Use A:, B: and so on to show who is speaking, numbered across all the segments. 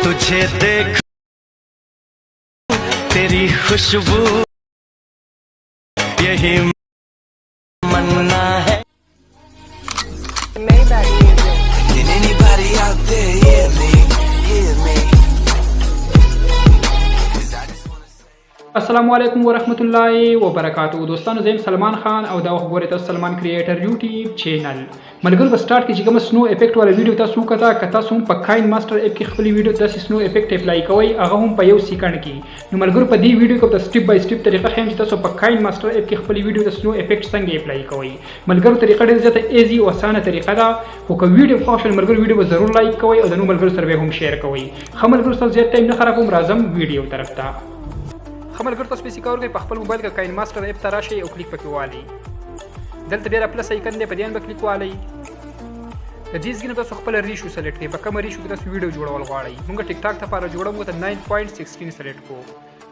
A: तुझे देख तेरी खुशबू यही मन्ना है। Can anybody out there hear me? Hear me?
B: السلام علیکم ورحمت الله وبرکاتو. دوستانو زم سلمان خان او دا وګورئ تاسو سلمان کریټر یوټیوب چینل. ملګرو په سٹارټ کې چې کوم سنو افیکټ ولا ویډیو تاسو وکړه کته تاسو په کاین ماستر اپ کې خپل ویډیو تاسو سنو افیکټ اپلای کوئ هغه هم په یو سکند کې. نو ملګرو په دې ویډیو کې تاسو سټپ بای سټپ طریقه خیم چې تاسو په کاین ماستر اپ کې خپل ویډیو تاسو سنو افیکټ څنګه اپلای کوئ. ملګرو طریقه ډېره زیاته ایزی او اسانه طریقه ده. خو که ویډیو خوښ شي ملګرو ویډیو به ضرور لایک کوئ او د نو ملګرو سره هم شیر کوئ. خو ملګرو تاسو زیات ټایم نه خرابوم راځم ویډیو طرف ته. خمل ګر تاسو پیسې کار کوي په خپل موبایل کې کاین ماستر اپ ته راشئ او کلیک پکې والئ. دلته بیا پلس آیکن دی په دې باندې کلیک والئ. د دې ځای نه تاسو خپل ریشو سلیکټ کړئ. په کوم ریشو کې تاسو ویډیو جوړول غواړئ. موږ ټیک ټاک ته لپاره جوړوو ته 9.16 سلیکټ کوو.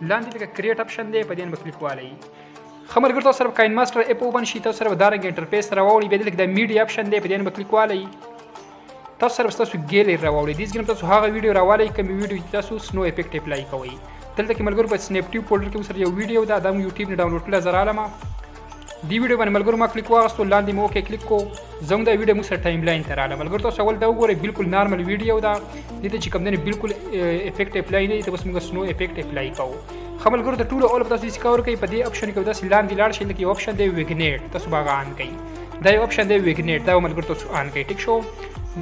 B: لاندې لکه کریټ اپشن دی په دې باندې کلیک والئ. خمل ګر تاسو سره کاین ماستر اپ اوپن شي تاسو سره دارنګ انټرفیس راوړي بیا دلته د میډیا اپشن دی په دې باندې کلیک والئ. تاسو سره تاسو ګیلری راوړي. دې ځای نه تاسو هغه ویډیو راوړئ کوم ویډیو چې تاسو سنو افیکټ اپلای کوئ. دلته کې ملګرو په سنیپ ټیوب فولډر کې سره یو ویډیو دا د یوټیوب نه ډاونلوډ کړل زر عالمه. دی ویډیو باندې ملګرو ما کلیک واغستو لاندې مو کې کلیک کو زموږ دا ویډیو مو سره ټایم لاین ته رااله. ملګرو تاسو اول دا وګورئ بالکل نارمل ویډیو دا دته چې کوم نه بالکل افیکټ اپلای نه ته بس موږ سنو افیکټ اپلای کوو. خو ملګرو ته ټول اول تاسو سکور کوي په دې اپشن کې تاسو لاندې لاړ شئ لکه اپشن دی ویګنیټ تاسو باغ آن کړئ. دا یو اپشن دی ویګنیټ دا ملګرو تاسو آن کړئ. ټیک شو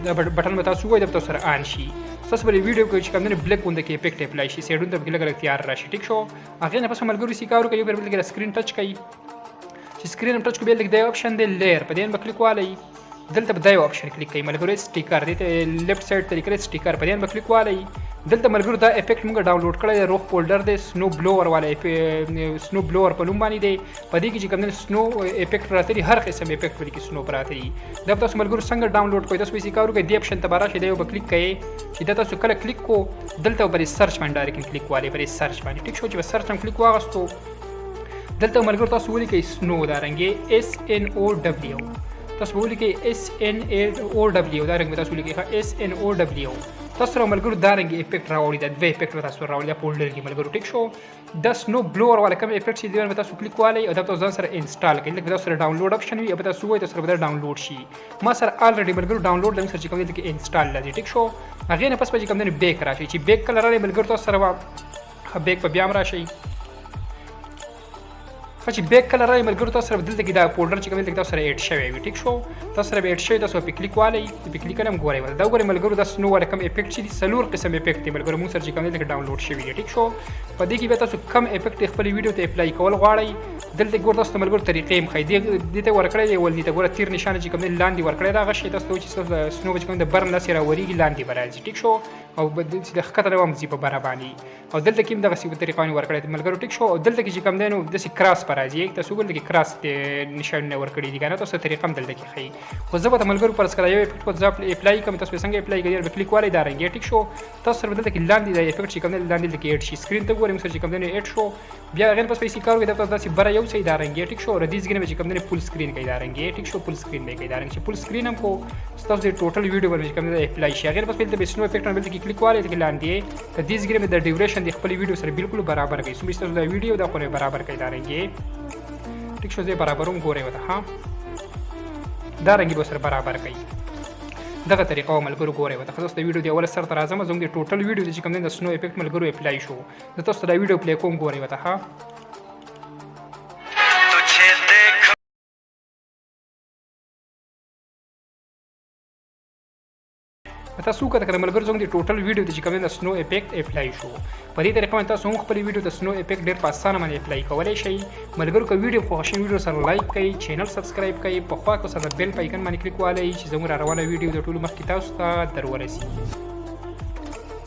B: دا بټن به تاسو وایي دا تاسو سره آن شي. تاسو به ویډیو کې چې کوم نه بلیک وند کې افیکټ اپلای شي سیډون ته بګل تیار راشي. ټیک شو هغه نه پس ملګرو سکور کوي په بل کې سکرین ټچ کوي. چې سکرین ټچ کوي لکه دا اپشن دی لیر په دې باندې کلیک والئ. دلته به دا یو اپشن کلیک کوي ملګرو سټیکر دې ته لیفټ سایډ ته لیکل سټیکر په دې باندې کلیک والئ. دلته ملګرو دا افیکټ موږ ډاونلوډ کړی دی روح فولډر دی سنو بلوور والا سنو بلوور په نوم باندې دی. په دې کې چې کوم سنو افیکټ راته هر قسم افیکټ ورکی سنو پراته دي. دا تاسو ملګرو څنګه ډاونلوډ کوئ تاسو پیسې کارو کې دی اپشن ته بارا شي دی په کلیک کوئ. چې دا تاسو کله کلیک کو دلته پر سرچ باندې ډایرکټ کلیک والئ پر سرچ باندې. ټیک شو چې سرچ باندې کلیک واغستو دلته ملګرو تاسو ولیکئ سنو دا رنګ SNOW تاسو ولیکئ SNOW دا رنګ تاسو ولیکئ SNOW تاسو سره ملګرو دا رنګ افیکټ راوړي دا دوه افیکټ تاسو راوړي فولډر کې ملګرو. ټیک شو دا سنو بلوور والا کوم افیکټ چې دی تاسو کلیک والئ او دا تاسو ځان سره انسټال کړئ. لکه تاسو سره ډاونلوډ اپشن وي او تاسو وایي تاسو سره ډاونلوډ شي. ما سره الریډي ملګرو ډاونلوډ لنګ سره چې کوم دی کې انسټال لدی. ټیک شو هغه نه پس په کوم دی بیک راشي چې بیک کلر لري ملګرو تاسو سره بیک په بیا راشي. خو چې بیک کلر راځي ملګرو تاسو سره دلته کې دا فولډر چې کوم دلته تاسو سره اډ شوی وي. ټیک شو تاسو سره اډ شوی تاسو په کلیک والئ په کلیک کلم ګورئ دا ګورئ ملګرو دا سنو ولا کوم افیکټ چې سلور قسم افیکټ دی ملګرو موږ سره چې کوم دلته ډاونلوډ شوی دی. ټیک شو په دې کې به تاسو کم افیکټ خپل ویډیو ته اپلای کول غواړئ دلته ګور تاسو ملګرو طریقې مخې دې ته ورکړی دی ول دې ته ګور تیر نشانه چې کوم لاندې ورکړی دا غشي تاسو چې سنو چې کوم د برن لاسه راوريږي لاندې برازي. ټیک شو او چې د خطر وام زی په برابرانی او دلته کې دغه سی په طریقې ورکړی ملګرو. ټیک شو او دلته کې چې کوم دینو د سی کراس پر راځي تاسو ګل کې کراس نشانه ورکړی دي کنه تاسو طریقې هم دلته کې خي. خو زه به ملګرو پر سکرای یو افیکټ په ځاب اپلای کوم تاسو څنګه اپلای کوي په کلیک والئ دا رنګ. ټیک شو تاسو سره دلته کې لاندې د افیکټ چې کوم لاندې د کې اډ شي سکرین ته ګورم سره چې کوم نه اډ شو بیا غیر پس پیسې کار کوي دا تاسو بره یو څه دا رنګ. ټیک شو ردیز کې چې کوم نه فل سکرین کوي دا رنګ. ټیک شو فل سکرین به کوي دا رنګ چې فل سکرین هم کو تاسو د ټوټل ویډیو باندې کوم نه اپلای شي غیر پس په دې سنو افیکټ باندې کې کلیک والئ ته لاندې د دې ځګره د ډیوریشن د خپل ویډیو سره بالکل برابر کوي. سمې تاسو دا ویډیو دا خو برابر کوي دا رنګ. ټیک شو زه برابروم ګورئ وته ها دا رنګ به سره برابر کوي دغه طریقه ملګرو ګورئ وته. خلاص د ویډیو دی اول سره تر اعظم زموږ د ټوټل ویډیو چې کوم د سنو افیکټ ملګرو اپلای شو د تاسو دا ویډیو پلی کوم ګورئ وته ها تاسو کته ملګرو زموږ د ټوټل ویډیو چې کوم د سنو افیکټ اپلای شو په دې طریقه باندې تاسو خپل ویډیو د سنو افیکټ ډېر په اسانه باندې اپلای کولای شئ. ملګرو که ویډیو خوښ شي ویډیو سره لایک کړئ چینل سبسکرایب کړئ په خوا کې سره بیل په آیکن باندې کلیک والئ چې زموږ روانه ویډیو د ټولو مخکې تاسو ته در ورسیږي.